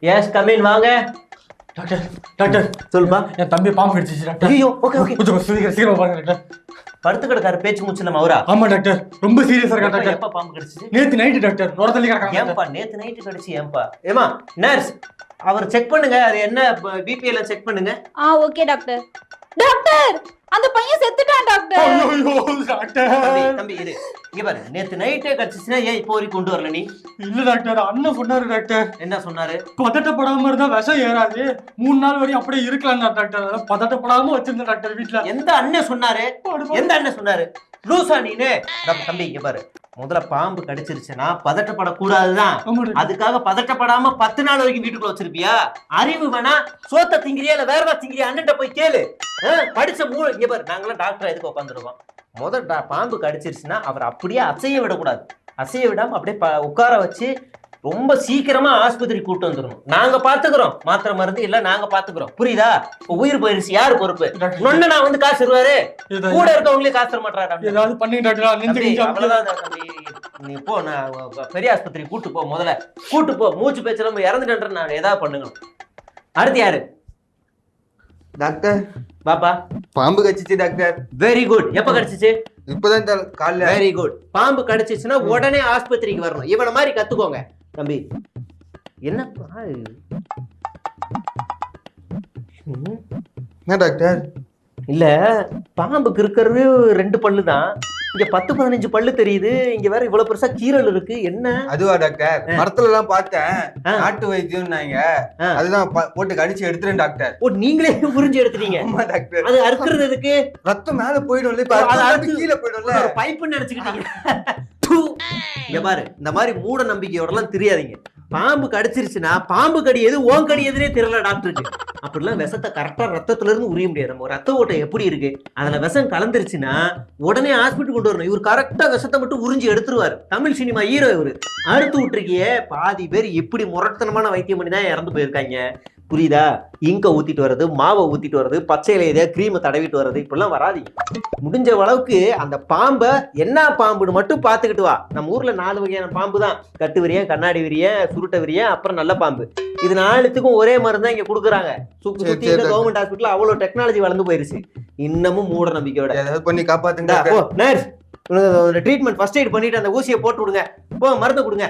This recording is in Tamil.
எஸ் கமின் வாங்க. டாக்டர் டாக்டர் சொல்லுப்பா. என் தம்பி பாம்பு கடிச்சிச்சு டாக்டர். ஐயோ ஓகே ஓகே. கொஞ்சம் சீக்கிரமா பாருங்க டாக்டர். படுத்து கிடக்காரு பேச்சு மூச்சு இல்லாம அவரா? ஆமா டாக்டர் ரொம்ப சீரியஸா இருக்கா டாக்டர். எப்ப பாம்பு கடிச்சிச்சு? நேத்து நைட் டாக்டர். நோரதல்லி கிடக்காங்க. ஏன்பா நேத்து நைட் கடிச்சு ஏன்பா? ஏமா நர்ஸ் அவர் செக் பண்ணுங்க, அது என்ன பிபி எல்லாம் செக் பண்ணுங்க. Okay doctor. டாக்டர் அந்த பையன் செத்துட்டான் டாக்டர். ஐயோ டாக்டர். தம்பி இரு இங்க பாரு, நேத்து நைட்டே கடிச்சிச்சுனா ஏன் இப்போ வரைக்கும் கொண்டு வரல நீ? இல்ல டாக்டர், அண்ணன் சொன்னாரு டாக்டர். என்ன சொன்னாரு? பதட்டப்படாம இருந்தா விஷம் ஏறாது, 3 நாள் வரையும் அப்படியே இருக்கலாம் டாக்டர். பதட்டப்படாம வச்சிருந்தேன் டாக்டர் வீட்டுல. எந்த அண்ணன் சொன்னாரு? எந்த அண்ணன் சொன்னாரு? லூசா நீனு? தம்பி இங்க பாரு, முதல்ல பாம்பு கடிச்சிருச்சுன்னா பதட்டப்படக்கூடாதுதான். அதுக்காக பதட்டப்படாம 10 நாள் வரைக்கும் வீட்டுக்குள்ள வச்சிருப்பியா? அறிவு வேணா, சோத்த திங்கிறியா இல்ல வேற ஏதாவது திங்கிறியா? அண்ணன் போய் கேளு. படிச்ச மூளை இங்க பாரு, நாங்களாம் டாக்டர் எதுக்கு உட்காந்துருக்கோம். முதல் பாம்பு கடிச்சிருச்சுன்னா அவர் அப்படியே அசைய விடக்கூடாது. அசைய விடாம அப்படியே உட்கார வச்சு ரொம்ப சீக்கிரமா ஆஸ்பத்திரி கூட்டு வந்துடணும். நாங்க பாத்துக்கிறோம், மாத்திரை மருந்து இல்ல நாங்க பாத்துக்கிறோம். புரியுதா? உயிர் போயிருச்சு, யாரு பொறுப்பு? நொண்ணு நான் வந்து காசு தருவாரு, கூட இருக்கவங்களே காசு தர மாட்டாரு. ஏதாவது பண்ணி டாக்டர். அவ்வளவுதான் தம்பி. நீ போ, நான் பெரிய ஆஸ்பத்திரி கூட்டு போ. முதல்ல கூட்டு போ. மூச்சு பேச்சு நம்ம இறந்துட்டேன், நான் ஏதாவது பண்ணுங்க. அடுத்து யாரு? டாக்டர் பாப்பா பாம்பு கடிச்சிச்சு டாக்டர். Very good. எப்ப கடிச்சிச்சு? இப்பதான் காலைல. Very good. பாம்பு கடிச்சிச்சுன்னா உடனே ஆஸ்பத்திரிக்கு வரணும். இவனை மாதிரி கத்துக்கோங்க தம்பி. என்னப்பா என்ன டாக்டர்? இல்ல, பாம்புக்கு இருக்கிறது 2 பல்லு தான், இங்க 10-15 பல்லு தெரியுது. இங்க வேற இவ்வளவு பெருசா கீரல் இருக்கு. என்ன அதுவா டாக்டர்? மரத்துல எல்லாம் பார்த்தேன், நாட்டு வைத்தியம்னாங்க. அதுதான் போட்டு கடிச்சு எடுத்துறேன் டாக்டர். ஓ, நீங்களே புரிஞ்சு எடுத்துட்டீங்க? ஆமா டாக்டர். அது அறுக்கிறது எதுக்கு? ரத்தம் மேல போயிடும்ல, கீழே போயிடும்ல. பைப்புன்னு நினைச்சுக்கிட்டீங்க. இங்க பாரு, இந்த மாதிரி மூட நம்பிக்கையோட எல்லாம் தெரியாதீங்க. பாம்பு கடிச்சிருச்சுன்னா பாம்பு கடி எது ஓன் கடி எதுனே தெரியல டாக்டருக்கு. அப்படிலாம் விஷத்தை கரெக்டா ரத்தத்துல இருந்து உரிய முடியாது. நம்ம ரத்த ஓட்டம் எப்படி இருக்கு, அதுல விஷம் கலந்துருச்சுன்னா உடனே ஹாஸ்பிட்டல் கொண்டு வரணும். இவர் கரெக்டா விஷத்தை மட்டும் உறிஞ்சி எடுத்துருவாரு. தமிழ் சினிமா ஹீரோ இவரு. அறுத்து விட்டுருக்கியே, பாதி பேர் எப்படி முரட்டத்தனமான வைத்தியம் பண்ணி தான் இறந்து போயிருக்காங்க. புரியுதா? இங்க ஊத்திட்டு வர்றது, மாவை ஊத்திட்டு வர்றது, பச்சையில இதே கிரீமை தடவிட்டு வர்றது, இப்படிலாம் வராதிங்க. முடிஞ்ச அளவுக்கு அந்த பாம்பை என்ன பாம்புன்னு மட்டும் பாத்துக்கிட்டு வா. நம்ம ஊர்ல 4 வகையான பாம்பு தான். கட்டு விரியன், கண்ணாடி விரியன், சுருட்ட விரியன், அப்புறம் நல்ல பாம்பு. இது 4த்துக்கும் ஒரே மருந்து தான் இங்க கொடுக்குறாங்க. சுத்தி கவர்மெண்ட் ஹாஸ்பிட்டல் அவ்வளவு டெக்னாலஜி வளர்ந்து போயிருச்சு. இன்னமும் மூட நம்பிக்கையோட ஏதாவது பண்ணி காப்பாத்துங்க. ட்ரீட்மெண்ட் ஃபர்ஸ்ட் எய்ட் பண்ணிட்டு அந்த ஊசியை போட்டு விடுங்க. போ, மருந்து கொடுங்க.